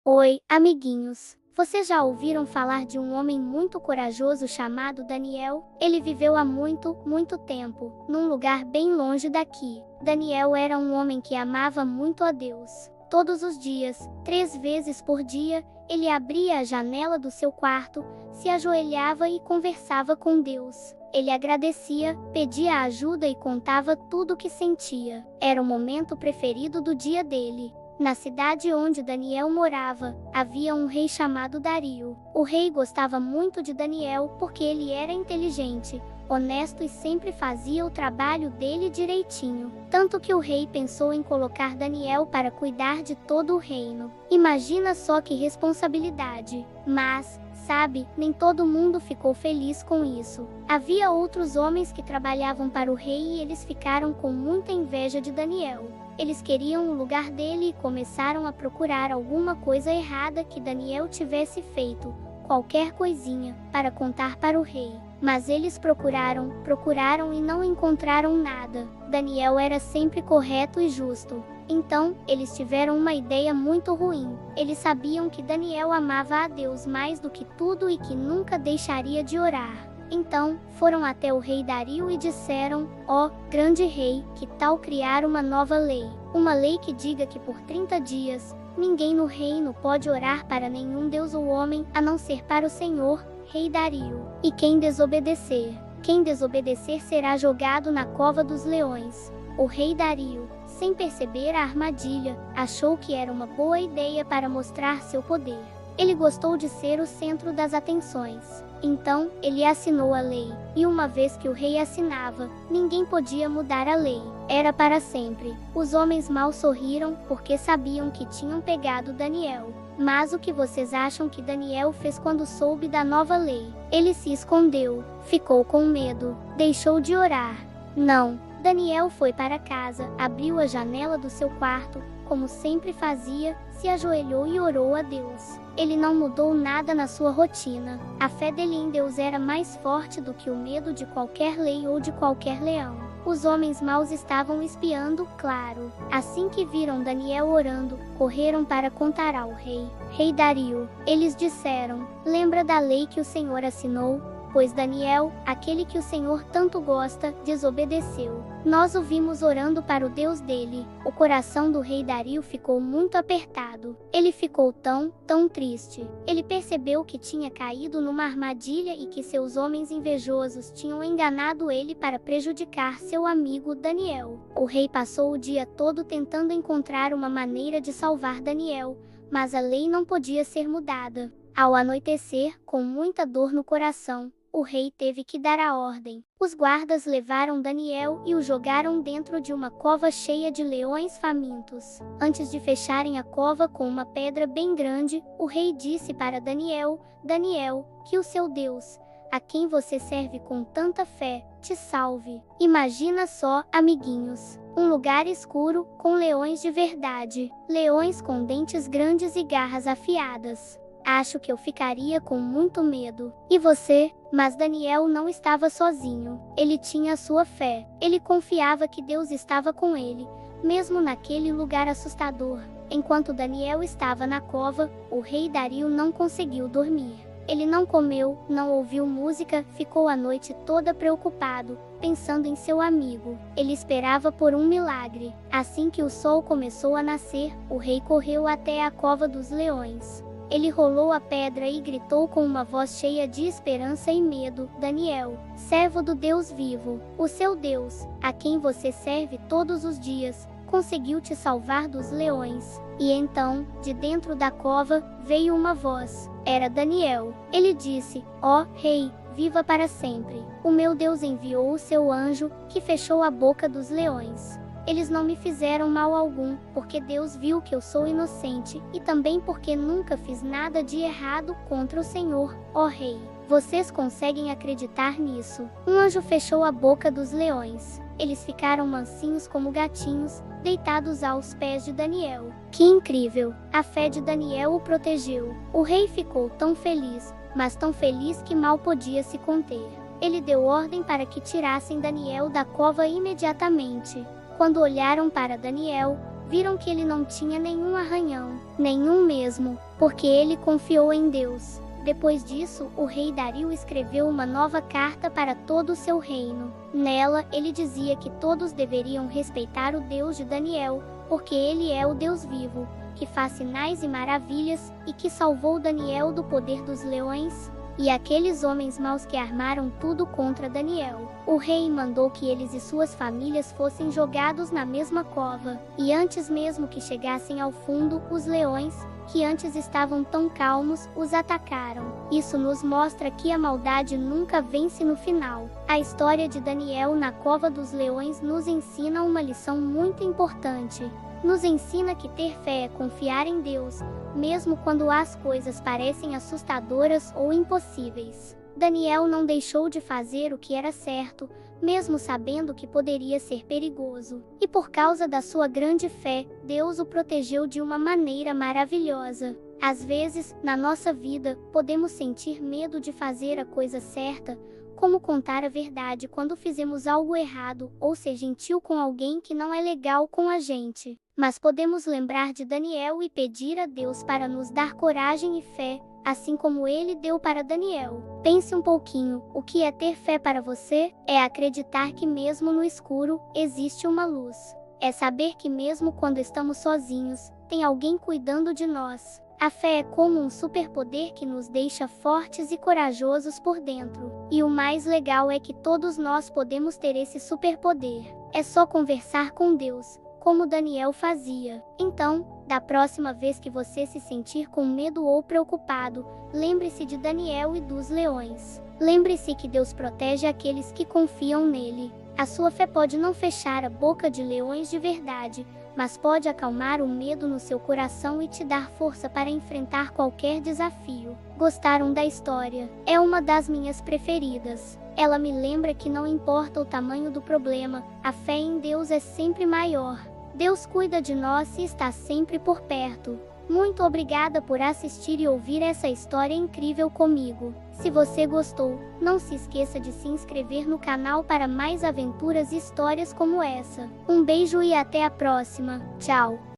Oi, amiguinhos. Vocês já ouviram falar de um homem muito corajoso chamado Daniel? Ele viveu há muito tempo, num lugar bem longe daqui. Daniel era um homem que amava muito a Deus. Todos os dias, 3 vezes por dia, ele abria a janela do seu quarto, se ajoelhava e conversava com Deus. Ele agradecia, pedia ajuda e contava tudo o que sentia. Era o momento preferido do dia dele. Na cidade onde Daniel morava, havia um rei chamado Dario. O rei gostava muito de Daniel porque ele era inteligente, honesto e sempre fazia o trabalho dele direitinho. Tanto que o rei pensou em colocar Daniel para cuidar de todo o reino. Imagina só que responsabilidade. Mas, sabe, nem todo mundo ficou feliz com isso. Havia outros homens que trabalhavam para o rei e eles ficaram com muita inveja de Daniel. Eles queriam o lugar dele e começaram a procurar alguma coisa errada que Daniel tivesse feito, qualquer coisinha, para contar para o rei. Mas eles procuraram e não encontraram nada. Daniel era sempre correto e justo. Então, eles tiveram uma ideia muito ruim. Eles sabiam que Daniel amava a Deus mais do que tudo e que nunca deixaria de orar. Então, foram até o rei Dario e disseram: ó, grande rei, que tal criar uma nova lei? Uma lei que diga que por 30 dias, ninguém no reino pode orar para nenhum deus ou homem, a não ser para o Senhor, rei Dario. E quem desobedecer será jogado na cova dos leões. O rei Dario, sem perceber a armadilha, achou que era uma boa ideia para mostrar seu poder. Ele gostou de ser o centro das atenções. Então, ele assinou a lei, e uma vez que o rei assinava, ninguém podia mudar a lei. Era para sempre. Os homens mal sorriram, porque sabiam que tinham pegado Daniel. Mas o que vocês acham que Daniel fez quando soube da nova lei? Ele se escondeu, ficou com medo, deixou de orar. Não. Daniel foi para casa, abriu a janela do seu quarto, como sempre fazia, se ajoelhou e orou a Deus. Ele não mudou nada na sua rotina. A fé dele em Deus era mais forte do que o medo de qualquer lei ou de qualquer leão. Os homens maus estavam espiando, claro. Assim que viram Daniel orando, correram para contar ao rei. Rei Dario, eles disseram: lembra da lei que o Senhor assinou? Pois Daniel, aquele que o Senhor tanto gosta, desobedeceu. Nós o vimos orando para o Deus dele. O coração do rei Dario ficou muito apertado. Ele ficou tão triste. Ele percebeu que tinha caído numa armadilha e que seus homens invejosos tinham enganado ele para prejudicar seu amigo Daniel. O rei passou o dia todo tentando encontrar uma maneira de salvar Daniel, mas a lei não podia ser mudada. Ao anoitecer, com muita dor no coração, o rei teve que dar a ordem. Os guardas levaram Daniel e o jogaram dentro de uma cova cheia de leões famintos. Antes de fecharem a cova com uma pedra bem grande, o rei disse para Daniel: Daniel, que o seu Deus, a quem você serve com tanta fé, te salve. Imagina só, amiguinhos, um lugar escuro, com leões de verdade. Leões com dentes grandes e garras afiadas. Acho que eu ficaria com muito medo. E você? Mas Daniel não estava sozinho. Ele tinha sua fé. Ele confiava que Deus estava com ele, mesmo naquele lugar assustador. Enquanto Daniel estava na cova, o rei Dario não conseguiu dormir. Ele não comeu, não ouviu música, ficou a noite toda preocupado, pensando em seu amigo. Ele esperava por um milagre. Assim que o sol começou a nascer, o rei correu até a cova dos leões. Ele rolou a pedra e gritou com uma voz cheia de esperança e medo: Daniel, servo do Deus vivo, o seu Deus, a quem você serve todos os dias, conseguiu te salvar dos leões. E então, de dentro da cova, veio uma voz. Era Daniel. Ele disse: ó, rei, viva para sempre. O meu Deus enviou o seu anjo, que fechou a boca dos leões. Eles não me fizeram mal algum, porque Deus viu que eu sou inocente, e também porque nunca fiz nada de errado contra o Senhor, ó rei. Vocês conseguem acreditar nisso? Um anjo fechou a boca dos leões. Eles ficaram mansinhos como gatinhos, deitados aos pés de Daniel. Que incrível! A fé de Daniel o protegeu. O rei ficou tão feliz, mas tão feliz que mal podia se conter. Ele deu ordem para que tirassem Daniel da cova imediatamente. Quando olharam para Daniel, viram que ele não tinha nenhum arranhão, nenhum mesmo, porque ele confiou em Deus. Depois disso, o rei Dario escreveu uma nova carta para todo o seu reino. Nela, ele dizia que todos deveriam respeitar o Deus de Daniel, porque ele é o Deus vivo, que faz sinais e maravilhas, e que salvou Daniel do poder dos leões e aqueles homens maus que armaram tudo contra Daniel. O rei mandou que eles e suas famílias fossem jogados na mesma cova, e antes mesmo que chegassem ao fundo, os leões, que antes estavam tão calmos, os atacaram. Isso nos mostra que a maldade nunca vence no final. A história de Daniel na cova dos leões nos ensina uma lição muito importante. Nos ensina que ter fé é confiar em Deus, mesmo quando as coisas parecem assustadoras ou impossíveis. Daniel não deixou de fazer o que era certo, mesmo sabendo que poderia ser perigoso. E por causa da sua grande fé, Deus o protegeu de uma maneira maravilhosa. Às vezes, na nossa vida, podemos sentir medo de fazer a coisa certa, como contar a verdade quando fizemos algo errado, ou ser gentil com alguém que não é legal com a gente. Mas podemos lembrar de Daniel e pedir a Deus para nos dar coragem e fé, assim como ele deu para Daniel. Pense um pouquinho, o que é ter fé para você? É acreditar que mesmo no escuro, existe uma luz. É saber que mesmo quando estamos sozinhos, tem alguém cuidando de nós. A fé é como um superpoder que nos deixa fortes e corajosos por dentro. E o mais legal é que todos nós podemos ter esse superpoder. É só conversar com Deus, como Daniel fazia. Então, da próxima vez que você se sentir com medo ou preocupado, lembre-se de Daniel e dos leões. Lembre-se que Deus protege aqueles que confiam nele. A sua fé pode não fechar a boca de leões de verdade, mas pode acalmar o medo no seu coração e te dar força para enfrentar qualquer desafio. Gostaram da história? É uma das minhas preferidas. Ela me lembra que não importa o tamanho do problema, a fé em Deus é sempre maior. Deus cuida de nós e está sempre por perto. Muito obrigada por assistir e ouvir essa história incrível comigo. Se você gostou, não se esqueça de se inscrever no canal para mais aventuras e histórias como essa. Um beijo e até a próxima. Tchau!